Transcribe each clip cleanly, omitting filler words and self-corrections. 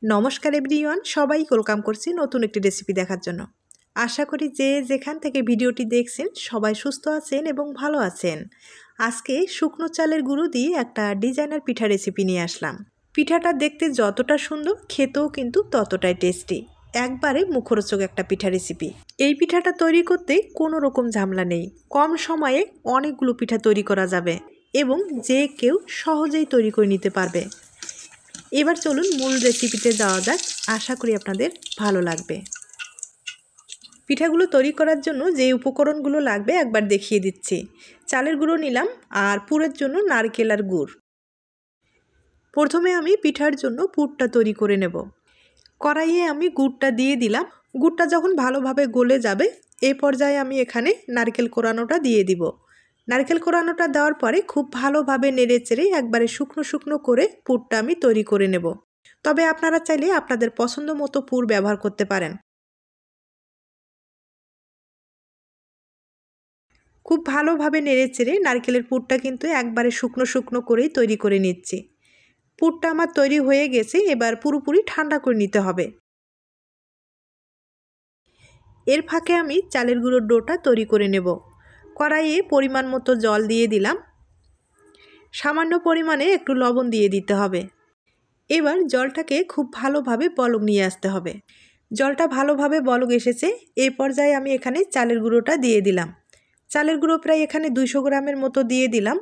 নমস্কার এভরিওয়ান, সবাই ওয়েলকাম করছি নতুন একটি রেসিপি দেখার জন্য। আশা করি যে যেখান থেকে ভিডিওটি দেখছেন সবাই সুস্থ আছেন এবং ভালো আছেন। আজকে শুকনো চালের গুঁড়ো দিয়ে একটা ডিজাইনার পিঠা রেসিপি নিয়ে আসলাম। পিঠাটা দেখতে যতটা সুন্দর, খেতেও কিন্তু ততটাই টেস্টি। একবারে মুখরোচক একটা পিঠা রেসিপি। এই পিঠাটা তৈরি করতে কোনো রকম ঝামেলা নেই। কম সময়ে অনেকগুলো পিঠা তৈরি করা যাবে এবং যে কেউ সহজেই তৈরি করে নিতে পারবে। এবার চলুন মূল রেসিপিতে যাওয়া যাক। আশা করি আপনাদের ভালো লাগবে। পিঠাগুলো তৈরি করার জন্য যে উপকরণগুলো লাগবে একবার দেখিয়ে দিচ্ছি। চালের গুঁড়ো নিলাম আর পুরের জন্য নারকেল আর গুড়। প্রথমে আমি পিঠার জন্য পুরটা তৈরি করে নেব। কড়াইয়ে আমি গুড়টা দিয়ে দিলাম। গুড়টা যখন ভালোভাবে গলে যাবে এই পর্যায়ে আমি এখানে নারকেল কোরানোটা দিয়ে দিব। নারকেল কোরানোটা দেওয়ার পরে খুব ভালোভাবে নেড়েচেড়ে একবারে শুকনো শুকনো করে পুরটা আমি তৈরি করে নেব। তবে আপনারা চাইলে আপনাদের পছন্দ মতো পুর ব্যবহার করতে পারেন। খুব ভালোভাবে নেড়েচেড়ে নারকেলের পুরটা কিন্তু একবারে শুকনো শুকনো করেই তৈরি করে নিচ্ছি। পুরটা আমার তৈরি হয়ে গেছে, এবার পুরোপুরি ঠান্ডা করে নিতে হবে। এর ফাঁকে আমি চালের গুঁড়োর ডোটা তৈরি করে নেব। কড়াইয়ে পরিমাণ মতো জল দিয়ে দিলাম। সামান্য পরিমাণে একটু লবণ দিয়ে দিতে হবে। এবার জলটাকে খুব ভালোভাবে বলক নিয়ে আসতে হবে। জলটা ভালোভাবে বলক এসেছে, এই পর্যায়ে আমি এখানে চালের গুঁড়োটা দিয়ে দিলাম। চালের গুঁড়ো প্রায় এখানে 200 গ্রামের মতো দিয়ে দিলাম।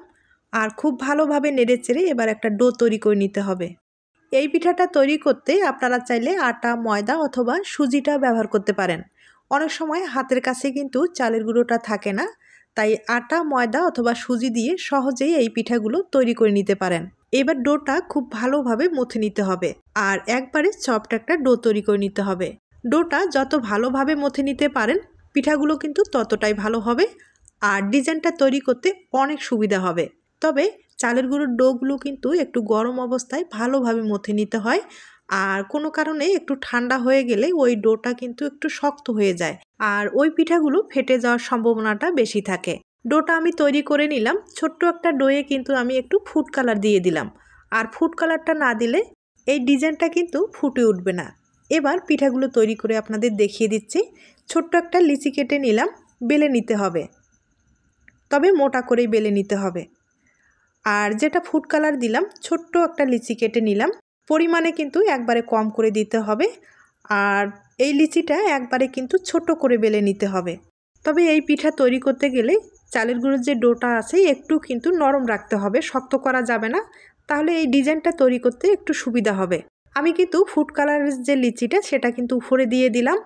আর খুব ভালোভাবে নেড়েচেড়ে এবার একটা ডো তৈরি করে নিতে হবে। এই পিঠাটা তৈরি করতে আপনারা চাইলে আটা, ময়দা অথবা সুজিটা ব্যবহার করতে পারেন। অনেক সময় হাতের কাছে কিন্তু চালের গুঁড়োটা থাকে না, তাই আটা, ময়দা অথবা সুজি দিয়ে সহজেই এই পিঠাগুলো তৈরি করে নিতে পারেন। এবার ডোটা খুব ভালোভাবে মথে নিতে হবে আর একবারে সফট একটা ডো তৈরি করে নিতে হবে। ডোটা যত ভালোভাবে মথে নিতে পারেন পিঠাগুলো কিন্তু ততটাই ভালো হবে আর ডিজাইনটা তৈরি করতে অনেক সুবিধা হবে। তবে চালের গুঁড়োর ডোগুলো কিন্তু একটু গরম অবস্থায় ভালোভাবে মথে নিতে হয়, আর কোনো কারণে একটু ঠান্ডা হয়ে গেলে ওই ডোটা কিন্তু একটু শক্ত হয়ে যায় আর ওই পিঠাগুলো ফেটে যাওয়ার সম্ভাবনাটা বেশি থাকে। ডোটা আমি তৈরি করে নিলাম। ছোট্ট একটা ডোয়ে কিন্তু আমি একটু ফুড কালার দিয়ে দিলাম, আর ফুড কালারটা না দিলে এই ডিজাইনটা কিন্তু ফুটে উঠবে না। এবার পিঠাগুলো তৈরি করে আপনাদের দেখিয়ে দিচ্ছি। ছোট্ট একটা লিচি কেটে নিলাম। বেলে নিতে হবে, তবে মোটা করেই বেলে নিতে হবে। আর যেটা ফুড কালার দিলাম, ছোট্ট একটা লিচি কেটে নিলাম। পরিমাণে কিন্তু একবারে কম করে দিতে হবে আর এই লিচিটা একবারে কিন্তু ছোট করে বেলে নিতে হবে। তবে এই পিঠা তৈরি করতে গেলে চালের গুঁড়োর যে ডোটা আছে একটু কিন্তু নরম রাখতে হবে, শক্ত করা যাবে না, তাহলে এই ডিজাইনটা তৈরি করতে একটু সুবিধা হবে। আমি কিন্তু ফুড কালারের যে লিচিটা সেটা কিন্তু উপরে দিয়ে দিলাম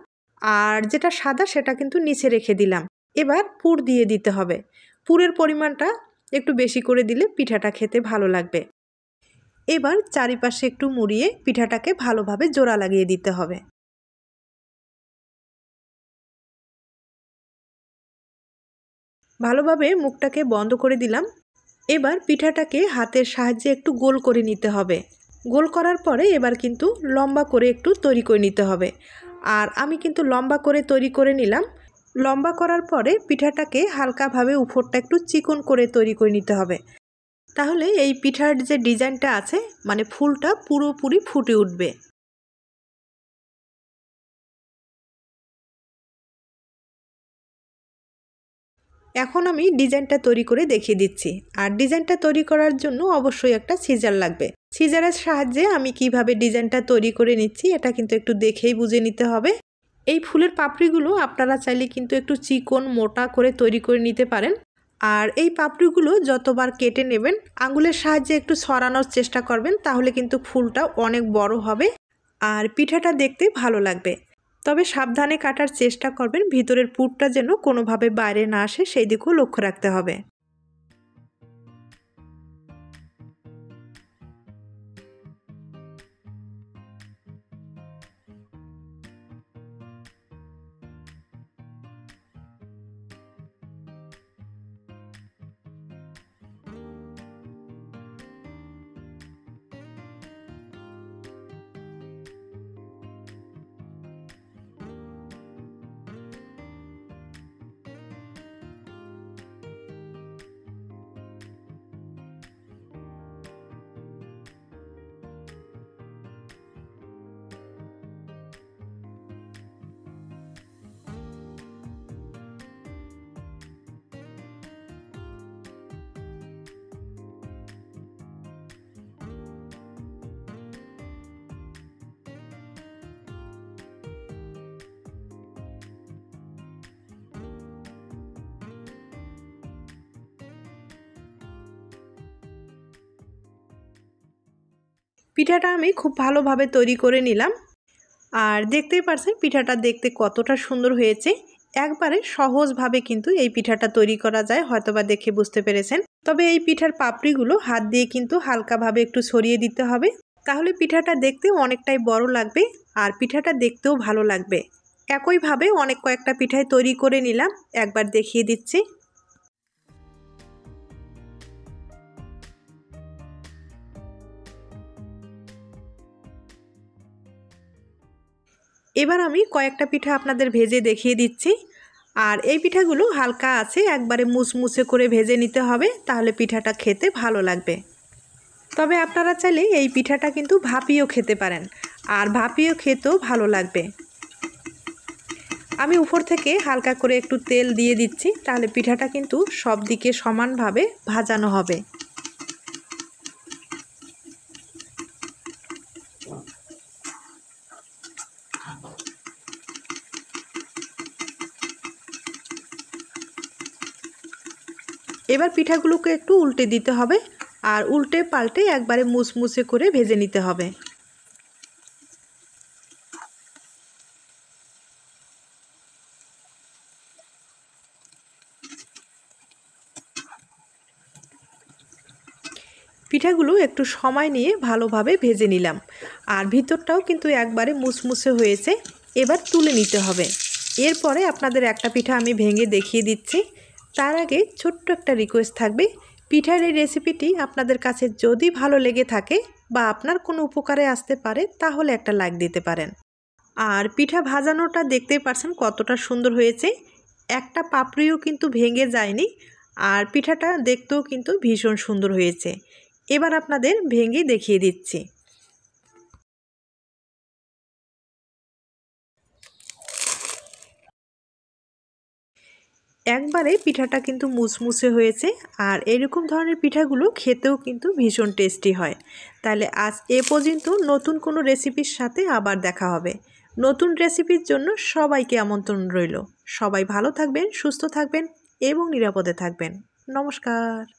আর যেটা সাদা সেটা কিন্তু নিচে রেখে দিলাম। এবার পুর দিয়ে দিতে হবে। পুরের পরিমাণটা একটু বেশি করে দিলে পিঠাটা খেতে ভালো লাগবে। এবার চারিপাশে একটু মুড়িয়ে পিঠাটাকে ভালোভাবে জোড়া লাগিয়ে দিতে হবে। ভালোভাবে মুখটাকে বন্ধ করে দিলাম। এবার পিঠাটাকে হাতের সাহায্যে একটু গোল করে নিতে হবে। গোল করার পরে এবার কিন্তু লম্বা করে একটু তৈরি করে নিতে হবে। আর আমি কিন্তু লম্বা করে তৈরি করে নিলাম। লম্বা করার পরে পিঠাটাকে হালকাভাবে উপরটা একটু চিকন করে তৈরি করে নিতে হবে। তাহলে এই পিঠার যে ডিজাইনটা আছে মানে ফুলটা পুরোপুরি ফুটে উঠবে। এখন আমি ডিজাইনটা তৈরি করে দেখিয়ে দিচ্ছি। আর ডিজাইনটা তৈরি করার জন্য অবশ্যই একটা সিজার লাগবে। সিজারের সাহায্যে আমি কিভাবে ডিজাইনটা তৈরি করে নিচ্ছি এটা কিন্তু একটু দেখেই বুঝে নিতে হবে। এই ফুলের পাপড়িগুলো আপনারা চাইলে কিন্তু একটু চিকন মোটা করে তৈরি করে নিতে পারেন। আর এই পাপড়িগুলো যতবার কেটে নেবেন আঙুলের সাহায্যে একটু সরানোর চেষ্টা করবেন, তাহলে কিন্তু ফুলটা অনেক বড় হবে আর পিঠাটা দেখতে ভালো লাগবে। তবে সাবধানে কাটার চেষ্টা করবেন, ভিতরের পুরটা যেন কোনোভাবে বাইরে না আসে সেই দিকেও লক্ষ্য রাখতে হবে। পিঠাটা আমি খুব ভালোভাবে তৈরি করে নিলাম। আর দেখতেই পারছেন পিঠাটা দেখতে কতটা সুন্দর হয়েছে। একবারে সহজভাবে কিন্তু এই পিঠাটা তৈরি করা যায়, হয়তোবা দেখে বুঝতে পেরেছেন। তবে এই পিঠার পাপড়িগুলো হাত দিয়ে কিন্তু হালকাভাবে একটু ছড়িয়ে দিতে হবে, তাহলে পিঠাটা দেখতে অনেকটাই বড় লাগবে আর পিঠাটা দেখতেও ভালো লাগবে। একইভাবে অনেক কয়েকটা পিঠাই তৈরি করে নিলাম, একবার দেখিয়ে দিচ্ছি। এবার আমি কয়েকটা পিঠা আপনাদের ভেজে দেখিয়ে দিচ্ছি। আর এই পিঠাগুলো হালকা আছে, একবারে মুচমুচে করে ভেজে নিতে হবে, তাহলে পিঠাটা খেতে ভালো লাগবে। তবে আপনারা চাইলে এই পিঠাটা কিন্তু ভাপিয়েও খেতে পারেন, আর ভাপিয়েও খেতেও ভালো লাগবে। আমি উপর থেকে হালকা করে একটু তেল দিয়ে দিচ্ছি, তাহলে পিঠাটা কিন্তু সব দিকে সমানভাবে ভাজানো হবে। এবার পিঠাগুলোকে একটু উল্টে দিতে হবে, আর উল্টে পাল্টে একবারে মুচমুচে করে ভেজে নিতে হবে। পিঠাগুলো একটু সময় নিয়ে ভালোভাবে ভেজে নিলাম, আর ভিতরটাও কিন্তু একবারে মুচমুচে হয়েছে। এবার তুলে নিতে হবে। এরপরে আপনাদের একটা পিঠা আমি ভেঙে দেখিয়ে দিচ্ছি। তার আগে ছোট্ট একটা রিকোয়েস্ট থাকবে, পিঠার এই রেসিপিটি আপনাদের কাছে যদি ভালো লেগে থাকে বা আপনার কোনো উপকারে আসতে পারে, তাহলে একটা লাইক দিতে পারেন। আর পিঠা ভাজানোটা দেখতেই পারছেন কতটা সুন্দর হয়েছে, একটা পাপড়িও কিন্তু ভেঙে যায়নি, আর পিঠাটা দেখতেও কিন্তু ভীষণ সুন্দর হয়েছে। এবার আপনাদের ভেঙে দেখিয়ে দিচ্ছি। একবারে পিঠাটা কিন্তু মুচমুচে হয়েছে, আর এরকম ধরনের পিঠাগুলো খেতেও কিন্তু ভীষণ টেস্টি হয়। তাহলে আজ এ পর্যন্ত, নতুন কোনো রেসিপির সাথে আবার দেখা হবে। নতুন রেসিপির জন্য সবাইকে আমন্ত্রণ রইল। সবাই ভালো থাকবেন, সুস্থ থাকবেন এবং নিরাপদে থাকবেন। নমস্কার।